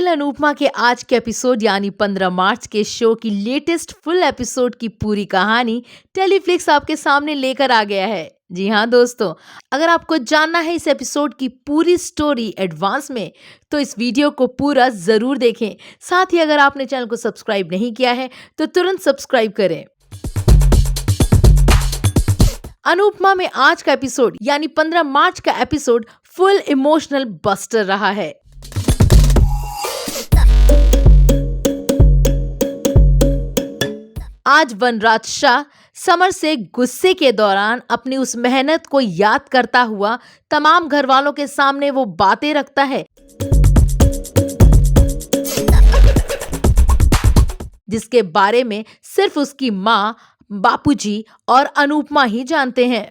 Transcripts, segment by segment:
Serial Anupama के आज के एपिसोड यानी 15 मार्च के शो की लेटेस्ट फुल एपिसोड की पूरी कहानी टेलीफ्लिक्स आपके सामने लेकर आ गया है। जी हाँ दोस्तों, अगर आपको जानना है इस एपिसोड की पूरी स्टोरी एडवांस में तो इस वीडियो को पूरा जरूर देखें। साथ ही अगर आपने चैनल को सब्सक्राइब नहीं किया है तो तुरंत सब्सक्राइब करें। अनुपमा में आज का एपिसोड यानी 15 मार्च का एपिसोड फुल इमोशनल बस्टर रहा है। आज वनराज शाह समर से गुस्से के दौरान अपनी उस मेहनत को याद करता हुआ तमाम घर वालों के सामने वो बातें रखता है जिसके बारे में सिर्फ उसकी माँ, बापूजी और अनुपमा ही जानते हैं।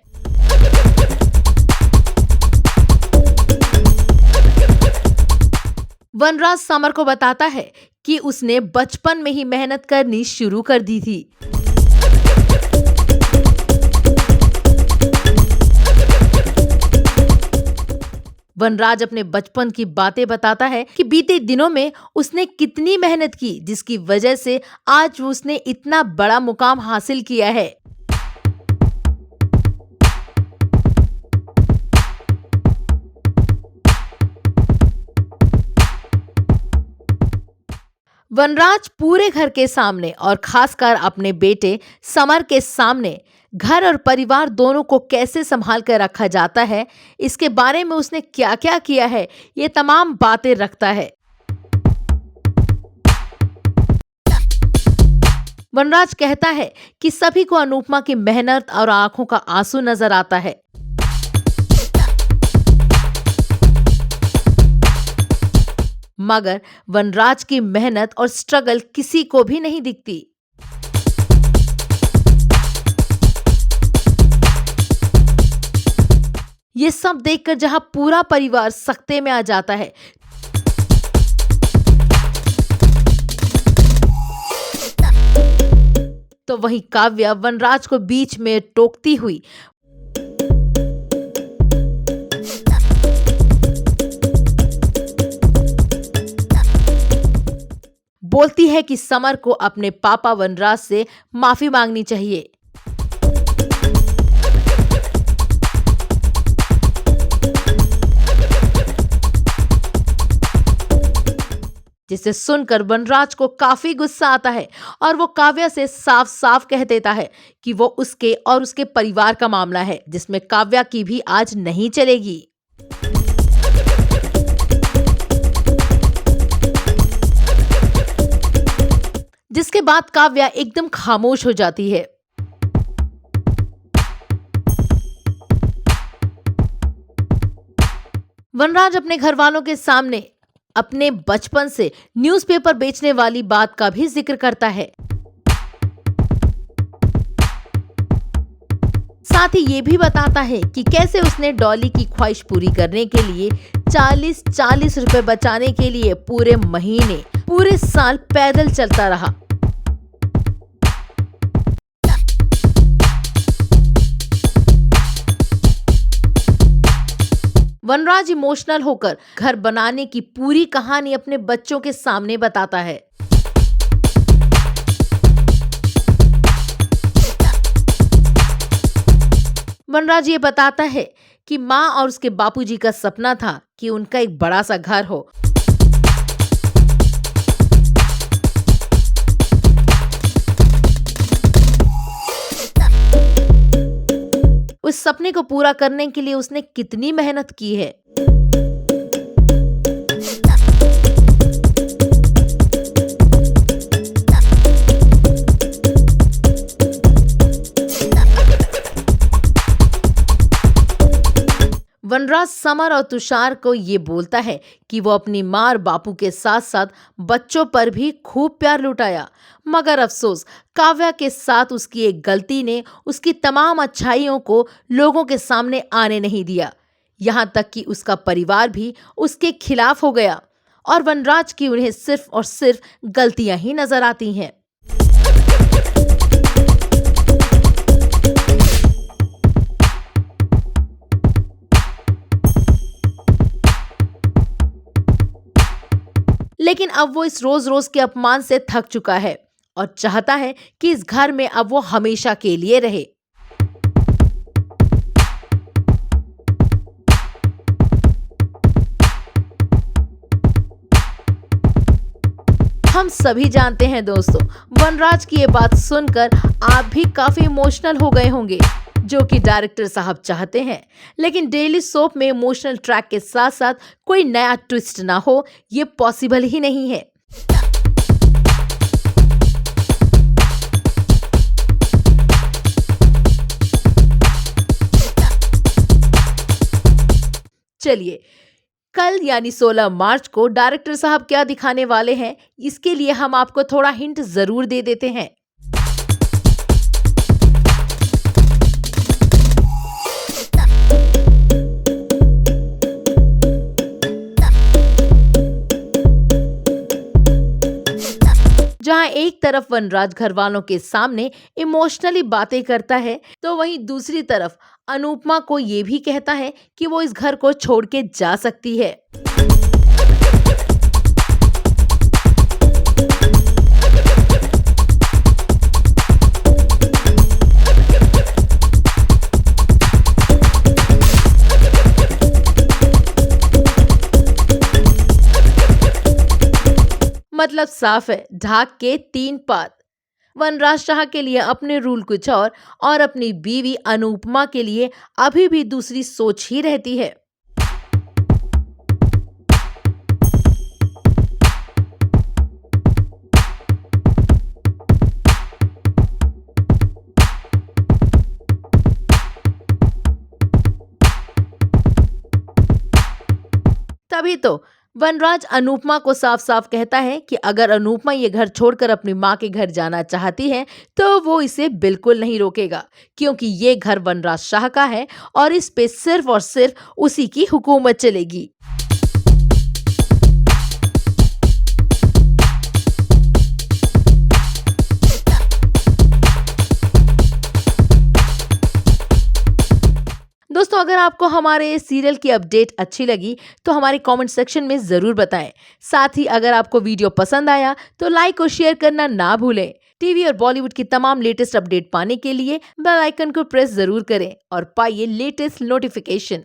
वनराज समर को बताता है कि उसने बचपन में ही मेहनत करनी शुरू कर दी थी। वनराज अपने बचपन की बातें बताता है कि बीते दिनों में उसने कितनी मेहनत की जिसकी वजह से आज उसने इतना बड़ा मुकाम हासिल किया है। वनराज पूरे घर के सामने और खासकर अपने बेटे समर के सामने घर और परिवार दोनों को कैसे संभाल कर रखा जाता है, इसके बारे में उसने क्या क्या किया है, ये तमाम बातें रखता है। वनराज कहता है कि सभी को अनुपमा की मेहनत और आंखों का आंसू नजर आता है। मगर वनराज की मेहनत और स्ट्रगल किसी को भी नहीं दिखती। ये सब देखकर जहां पूरा परिवार सख्ते में आ जाता है, तो वहीं काव्या वनराज को बीच में टोकती हुई बोलती है कि समर को अपने पापा वनराज से माफी मांगनी चाहिए। जिसे सुनकर वनराज को काफी गुस्सा आता है और वो काव्या से साफ साफ कह देता है कि वो उसके और उसके परिवार का मामला है जिसमें काव्या की भी आज नहीं चलेगी। जिसके बाद काव्या एकदम खामोश हो जाती है। वनराज अपने घर वालों के सामने अपने बचपन से न्यूज़पेपर बेचने वाली बात का भी जिक्र करता है। साथ ही ये भी बताता है कि कैसे उसने डॉली की ख्वाहिश पूरी करने के लिए 40 रुपए बचाने के लिए पूरे महीने, पूरे साल पैदल चलता रहा। वनराज इमोशनल होकर घर बनाने की पूरी कहानी अपने बच्चों के सामने बताता है। वनराज ये बताता है कि माँ और उसके बापूजी का सपना था कि उनका एक बड़ा सा घर हो। उस सपने को पूरा करने के लिए उसने कितनी मेहनत की है। वनराज समर और तुषार को ये बोलता है कि वो अपनी माँ और बापू के साथ साथ बच्चों पर भी खूब प्यार लुटाया, मगर अफसोस काव्या के साथ उसकी एक गलती ने उसकी तमाम अच्छाइयों को लोगों के सामने आने नहीं दिया। यहाँ तक कि उसका परिवार भी उसके खिलाफ हो गया और वनराज की उन्हें सिर्फ और सिर्फ गलतियां ही नजर आती हैं। लेकिन अब वो इस रोज रोज के अपमान से थक चुका है और चाहता है कि इस घर में अब वो हमेशा के लिए रहे। हम सभी जानते हैं दोस्तों, वनराज की ये बात सुनकर आप भी काफी इमोशनल हो गए होंगे, जो कि डायरेक्टर साहब चाहते हैं। लेकिन डेली सोप में इमोशनल ट्रैक के साथ साथ कोई नया ट्विस्ट ना हो, ये पॉसिबल ही नहीं है। चलिए, कल यानी 16 मार्च को डायरेक्टर साहब क्या दिखाने वाले हैं, इसके लिए हम आपको थोड़ा हिंट जरूर दे देते हैं। जहां एक तरफ वनराज घर वालों के सामने इमोशनली बातें करता है, तो वहीं दूसरी तरफ अनुपमा को ये भी कहता है कि वो इस घर को छोड़ के जा सकती है। मतलब साफ है, ढाक के तीन पात। वनराज शाह के लिए अपने रूल कुछ और अपनी बीवी अनुपमा के लिए अभी भी दूसरी सोच ही रहती है। तभी तो वनराज अनुपमा को साफ साफ कहता है कि अगर अनुपमा ये घर छोड़कर अपनी माँ के घर जाना चाहती है तो वो इसे बिल्कुल नहीं रोकेगा, क्योंकि ये घर वनराज शाह का है और इस पे सिर्फ और सिर्फ उसी की हुकूमत चलेगी। दोस्तों, अगर आपको हमारे सीरियल की अपडेट अच्छी लगी तो हमारे कमेंट सेक्शन में ज़रूर बताएं। साथ ही अगर आपको वीडियो पसंद आया तो लाइक और शेयर करना ना भूलें। टीवी और बॉलीवुड की तमाम लेटेस्ट अपडेट पाने के लिए बेल आइकन को प्रेस ज़रूर करें और पाइए लेटेस्ट नोटिफिकेशन।